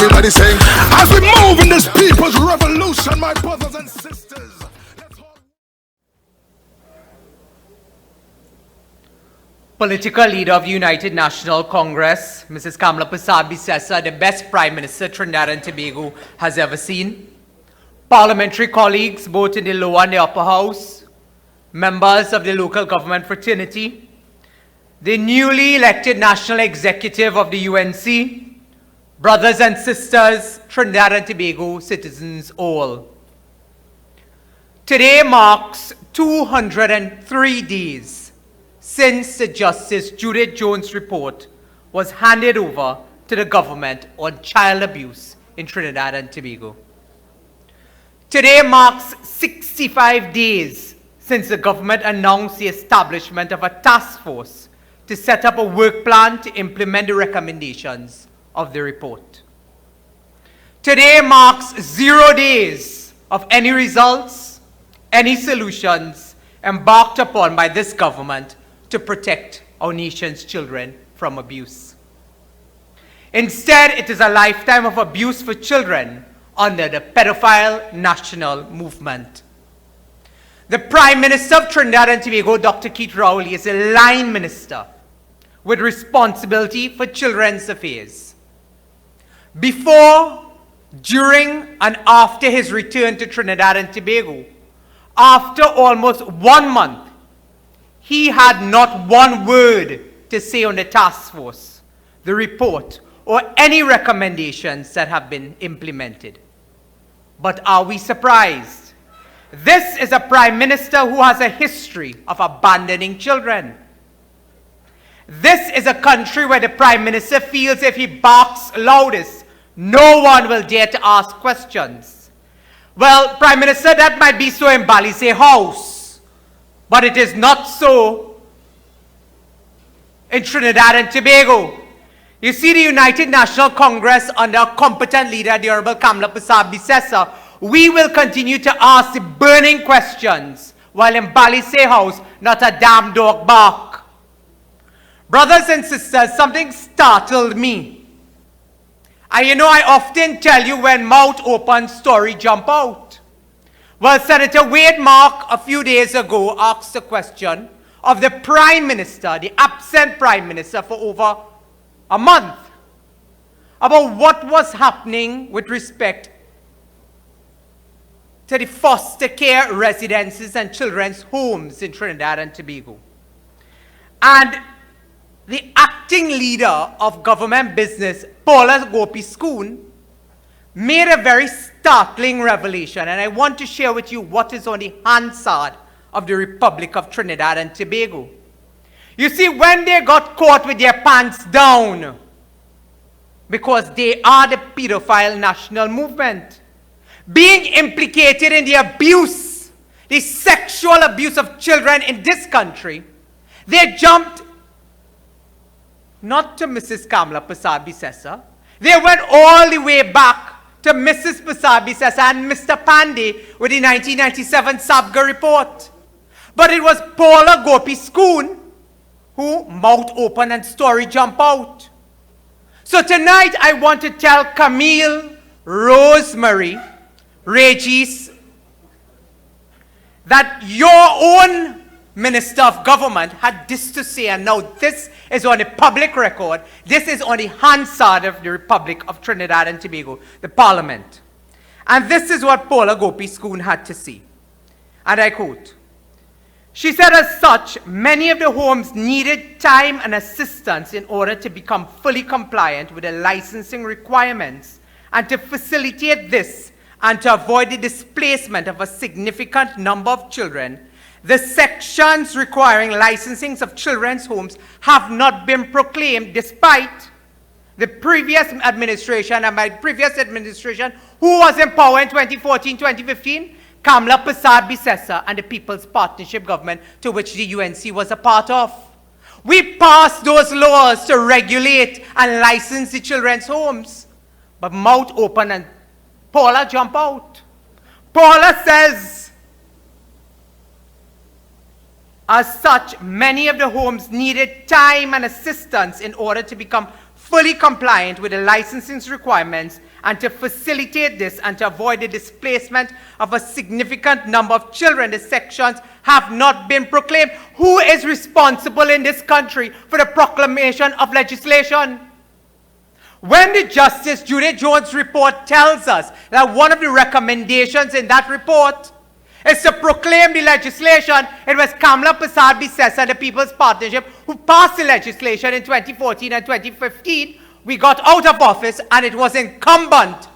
everybody sing. As we move in this people's revolution, my brothers and sisters. Political leader of the United National Congress, Mrs. Kamala Persad-Bissessar, the best Prime Minister Trinidad and Tobago has ever seen. Parliamentary colleagues, both in the lower and the upper house, members of the local government fraternity, the newly elected national executive of the UNC, brothers and sisters, Trinidad and Tobago citizens all. Today marks 203 days since the Justice Judith Jones report was handed over to the government on child abuse in Trinidad and Tobago. Today marks 65 days since the government announced the establishment of a task force to set up a work plan to implement the recommendations of the report. Today marks 0 days of any results, any solutions embarked upon by this government to protect our nation's children from abuse. Instead, it is a lifetime of abuse for children under the pedophile national movement. The Prime Minister of Trinidad and Tobago, Dr. Keith Rowley, is a line minister with responsibility for children's affairs. Before, during, and after his return to Trinidad and Tobago, after almost 1 month, he had not one word to say on the task force, the report, or any recommendations that have been implemented. But are we surprised? This is a Prime Minister who has a history of abandoning children. This is a country where the Prime Minister feels if he barks loudest, no one will dare to ask questions. Well, Prime Minister, that might be so in Balise House, but it is not so in Trinidad and Tobago. You see, the United National Congress, under a competent leader, the Honorable Kamala Persad-Bissessar, we will continue to ask the burning questions, while in Balise House, not a damn dog bark. Brothers and sisters, something startled me. And you know, I often tell you, when mouth open, story jump out. Well, Senator Wade Mark a few days ago asked the question of the Prime Minister, the absent Prime Minister for over a month, about what was happening with respect to the foster care residences and children's homes in Trinidad and Tobago. And the acting leader of government business, Paula Gopi-Schoon, made a very startling revelation, and I want to share with you what is on the Hansard of the Republic of Trinidad and Tobago. You see, when they got caught with their pants down, because they are the pedophile national movement, being implicated in the abuse, the sexual abuse of children in this country, they jumped not to Mrs. Kamala Persad-Bissessar, they went all the way back to Mrs. Persad-Bissessar and Mr. Pandey with the 1997 SABGA report. But it was Paula Gopi-Schoon who mouth open and story jump out. So tonight I want to tell Camille, Rosemary, Regis, that your own Minister of Government had this to say, and now this is on the public record. This is on the Hansard of the Republic of Trinidad and Tobago, the Parliament. And this is what Paula Gopi-Schoon had to say. And I quote, she said, as such, many of the homes needed time and assistance in order to become fully compliant with the licensing requirements, and to facilitate this and to avoid the displacement of a significant number of children. The sections requiring licensing of children's homes have not been proclaimed, despite the previous administration, and by previous administration, who was in power in 2014-2015? Kamala Persad-Bissessar and the People's Partnership Government, to which the UNC was a part of. We passed those laws to regulate and license the children's homes. But mouth open and Paula jump out. Paula says, as such, many of the homes needed time and assistance in order to become fully compliant with the licensing requirements, and to facilitate this and to avoid the displacement of a significant number of children, the sections have not been proclaimed. Who is responsible in this country for the proclamation of legislation? When the Justice Judy Jones report tells us that one of the recommendations in that report is to proclaim the legislation, it was Kamla Prasad Bisesa and the People's Partnership who passed the legislation in 2014 and 2015. We got out of office, and it was incumbent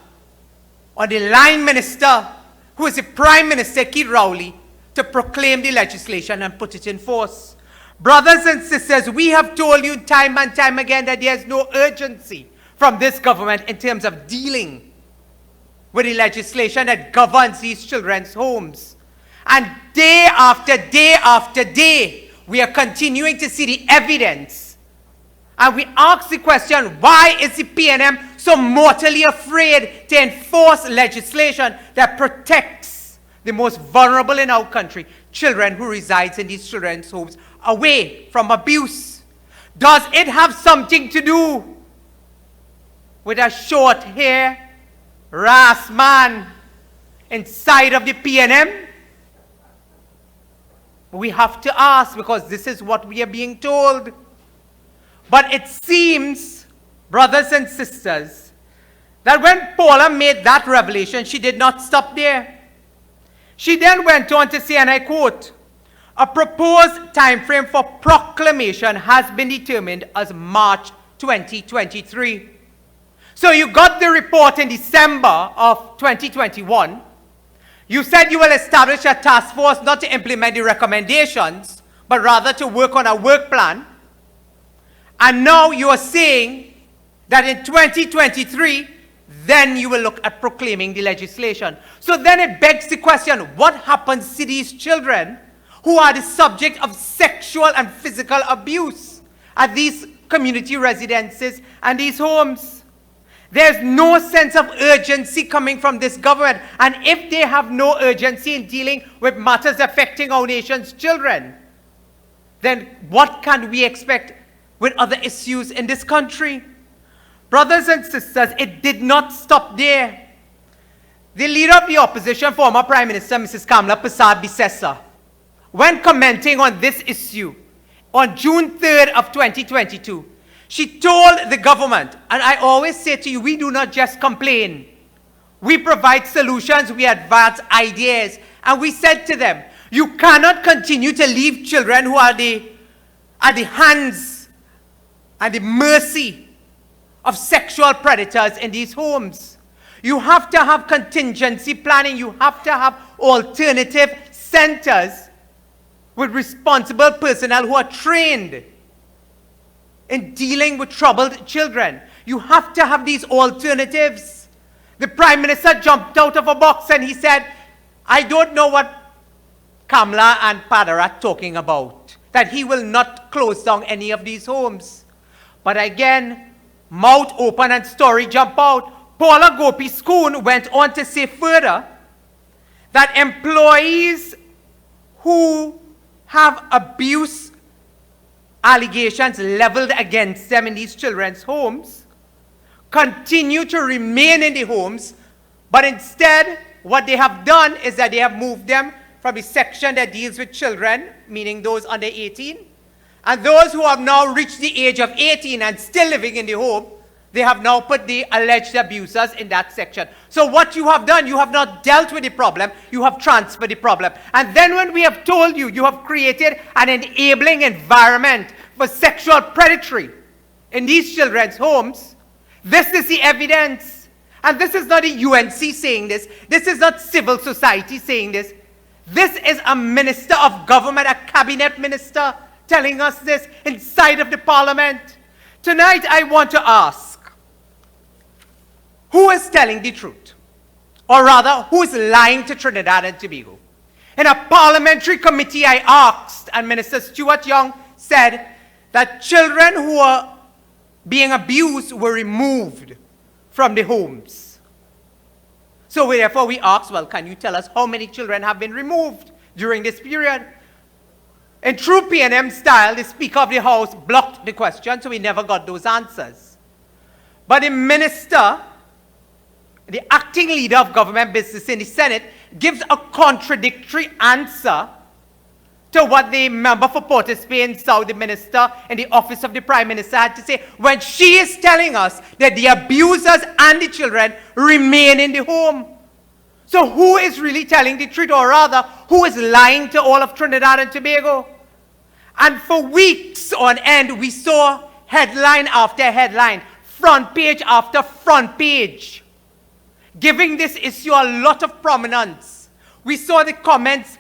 on the line minister, who is the Prime Minister, Keith Rowley, to proclaim the legislation and put it in force. Brothers and sisters, we have told you time and time again that there is no urgency from this government in terms of dealing with the legislation that governs these children's homes. And day after day after day, we are continuing to see the evidence. And we ask the question, why is the PNM so mortally afraid to enforce legislation that protects the most vulnerable in our country, children who reside in these children's homes, away from abuse? Does it have something to do with a short hair, ras man inside of the PNM? We have to ask, because this is what we are being told. But it seems, brothers and sisters, that when Paula made that revelation, she did not stop there. She then went on to say, and I quote, "A proposed time frame for proclamation has been determined as March 2023. So you got the report in December of 2021. You said you will establish a task force not to implement the recommendations, but rather to work on a work plan. And now you are saying that in 2023, then you will look at proclaiming the legislation." So then it begs the question, what happens to these children who are the subject of sexual and physical abuse at these community residences and these homes? There's no sense of urgency coming from this government. And if they have no urgency in dealing with matters affecting our nation's children, then what can we expect with other issues in this country? Brothers and sisters, it did not stop there. The leader of the opposition, former Prime Minister Mrs. Kamla Prasad Bisesa, when commenting on this issue on June 3rd of 2022, she told the government, and I always say to you, we do not just complain. We provide solutions, we advance ideas, and we said to them, you cannot continue to leave children who are at the hands and the mercy of sexual predators in these homes. You have to have contingency planning. You have to have alternative centers with responsible personnel who are trained in dealing with troubled children. You have to have these alternatives. The Prime Minister jumped out of a box and he said, I don't know what Kamla and Padarath talking about, that he will not close down any of these homes. But again, mouth open and story jump out. Paula Gopi-Skoon went on to say further that employees who have abuse allegations leveled against them in these children's homes continue to remain in the homes, but instead what they have done is that they have moved them from the section that deals with children, meaning those under 18, and those who have now reached the age of 18 and still living in the home, they have now put the alleged abusers in that section. So what you have done, you have not dealt with the problem, you have transferred the problem. And then when we have told you, you have created an enabling environment for sexual predatory in these children's homes, this is the evidence. And this is not the UNC saying this. This is not civil society saying this. This is a minister of government, a cabinet minister, telling us this inside of the parliament. Tonight I want to ask, who is telling the truth? Or rather, who is lying to Trinidad and Tobago? In a parliamentary committee I asked, and Minister Stuart Young said that children who are being abused were removed from the homes. So therefore we asked, well, can you tell us how many children have been removed during this period? In true PNM style, the Speaker of the House blocked the question, so we never got those answers. But the minister, the acting leader of government business in the Senate, gives a contradictory answer to what the member for Port of Spain, South, the minister in the office of the Prime Minister, had to say when she is telling us that the abusers and the children remain in the home. So who is really telling the truth, or rather, who is lying to all of Trinidad and Tobago? And for weeks on end, we saw headline after headline, front page after front page, giving this issue a lot of prominence. We saw the comments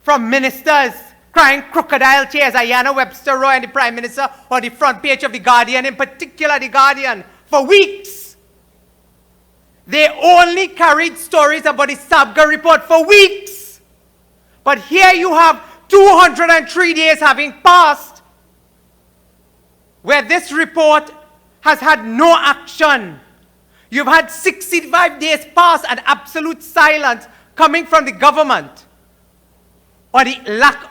from ministers crying crocodile tears, Ayanna Webster Roy and the Prime Minister, on the front page of The Guardian, in particular The Guardian, for weeks. They only carried stories about the Sabga report for weeks. But here you have 203 days having passed where this report has had no action. You've had 65 days pass and absolute silence coming from the government on the lack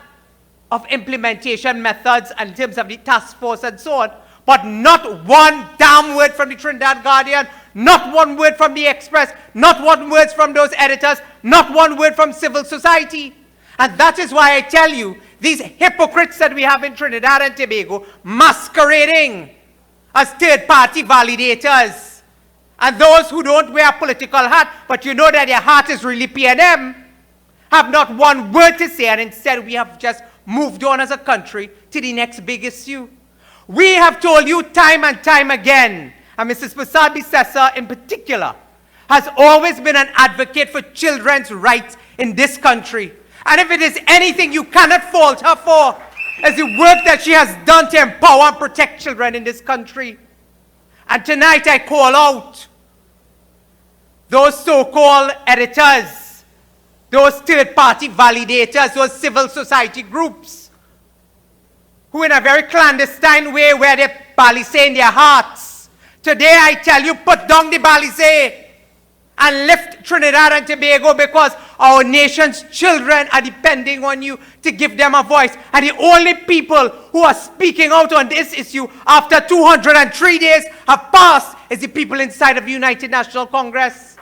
of implementation methods in terms of the task force and so on, but not one damn word from the Trinidad Guardian, not one word from the Express, not one word from those editors, not one word from civil society. And that is why I tell you, these hypocrites that we have in Trinidad and Tobago masquerading as third-party validators, and those who don't wear a political hat, but you know that their hat is really P&M, have not one word to say, and instead we have just moved on as a country to the next big issue. We have told you time and time again, and Mrs. Musabi Sessa in particular, has always been an advocate for children's rights in this country. And if it is anything you cannot fault her for, is the work that she has done to empower and protect children in this country. And tonight I call out those so-called editors, those third-party validators, those civil society groups, who in a very clandestine way wear their balisé in their hearts. Today I tell you, put down the balisé and lift Trinidad and Tobago, because our nation's children are depending on you to give them a voice. And the only people who are speaking out on this issue after 203 days have passed is the people inside of the United National Congress.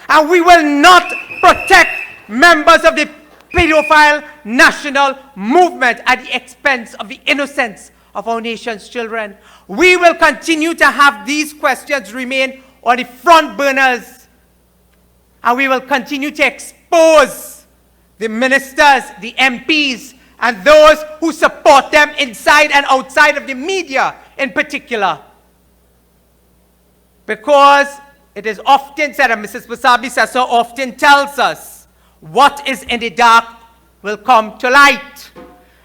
And we will not protect members of the pedophile national movement at the expense of the innocence of our nation's children. We will continue to have these questions remain on the front burners. And we will continue to expose the ministers, the MPs, and those who support them inside and outside of the media in particular. Because it is often said, and Mrs. Musabi Sessa often tells us, what is in the dark will come to light.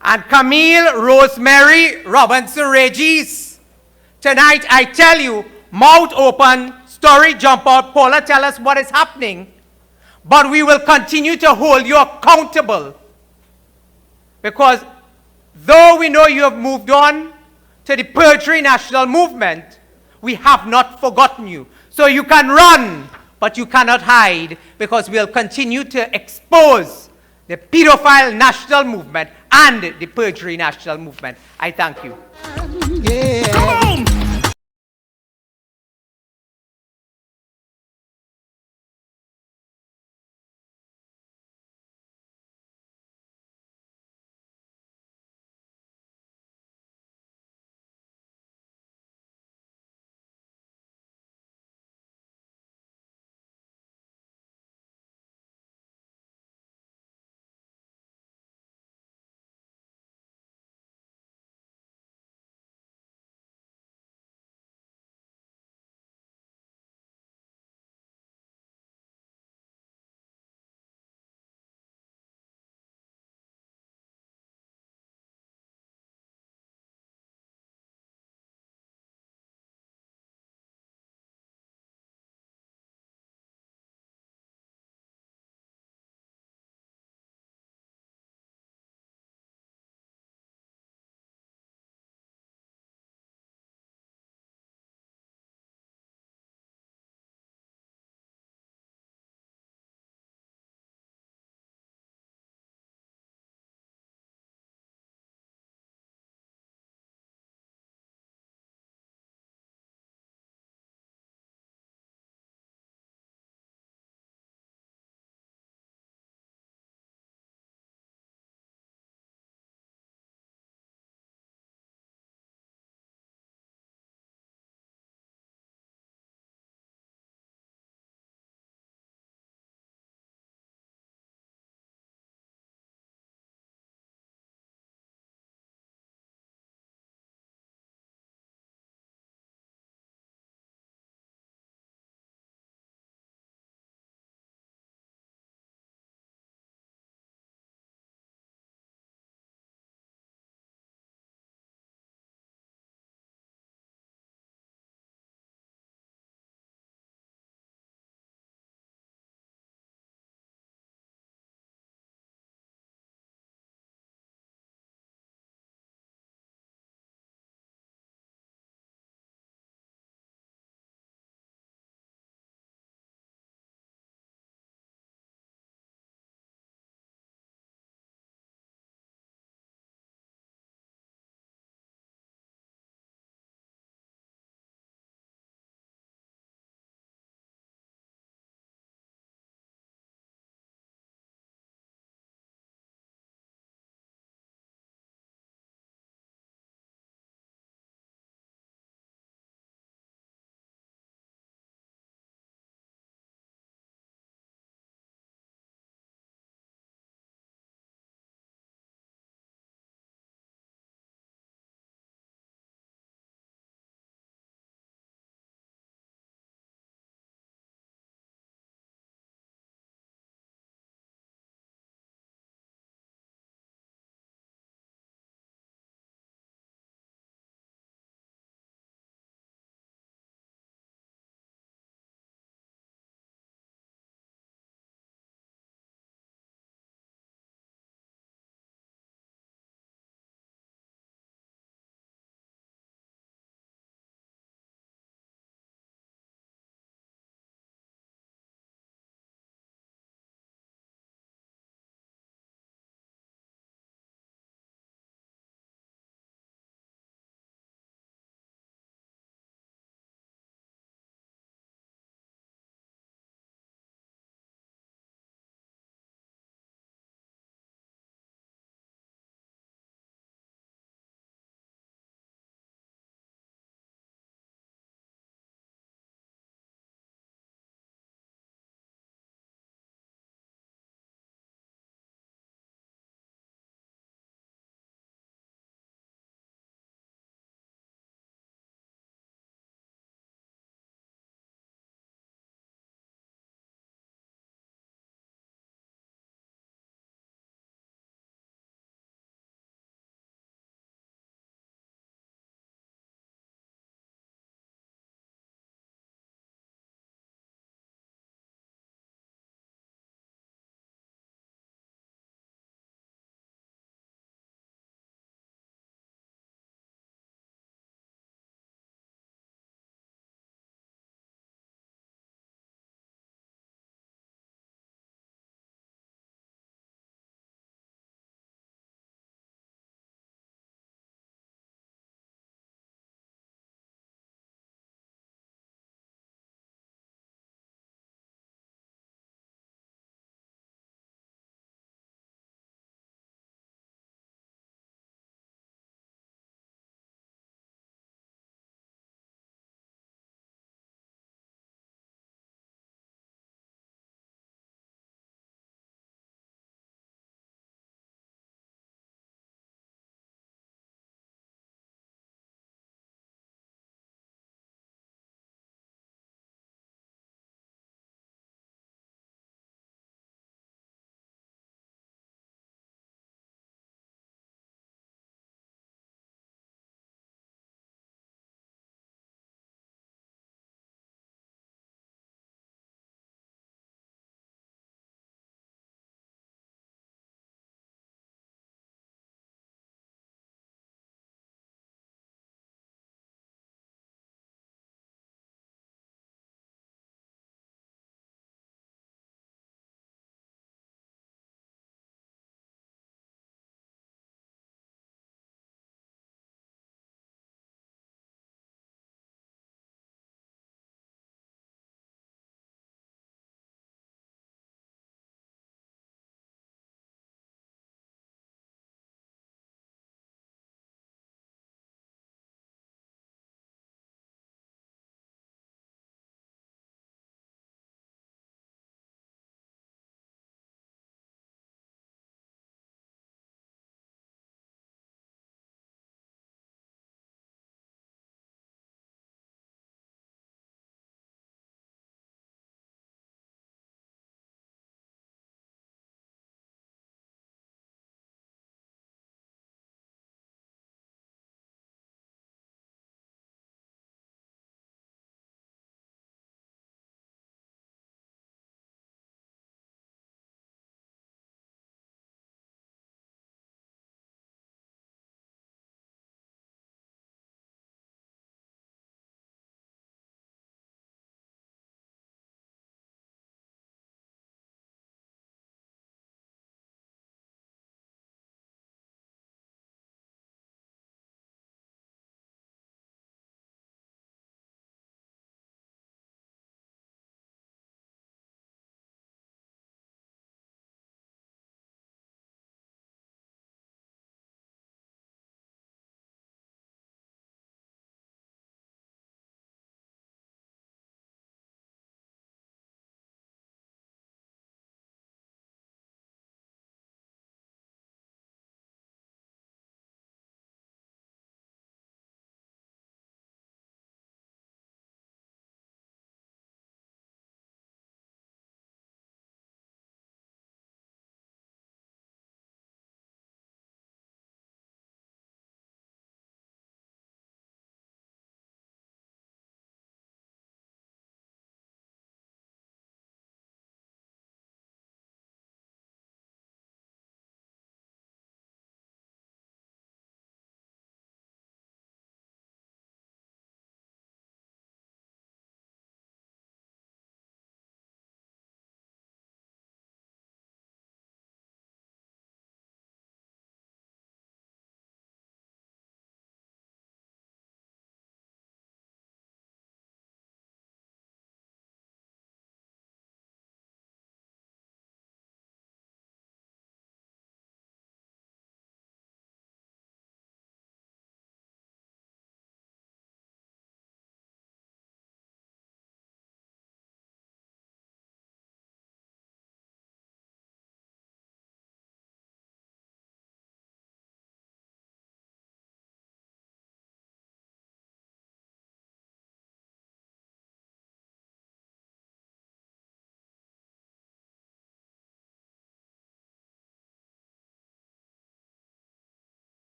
And Camille, Rosemary, Robinson Regis, tonight I tell you, mouth open, story jump out, Paula, tell us what is happening. But we will continue to hold you accountable. Because though we know you have moved on to the perjury national movement, we have not forgotten you. So you can run, but you cannot hide, because we'll continue to expose the pedophile national movement and the perjury national movement. I thank you. Come on.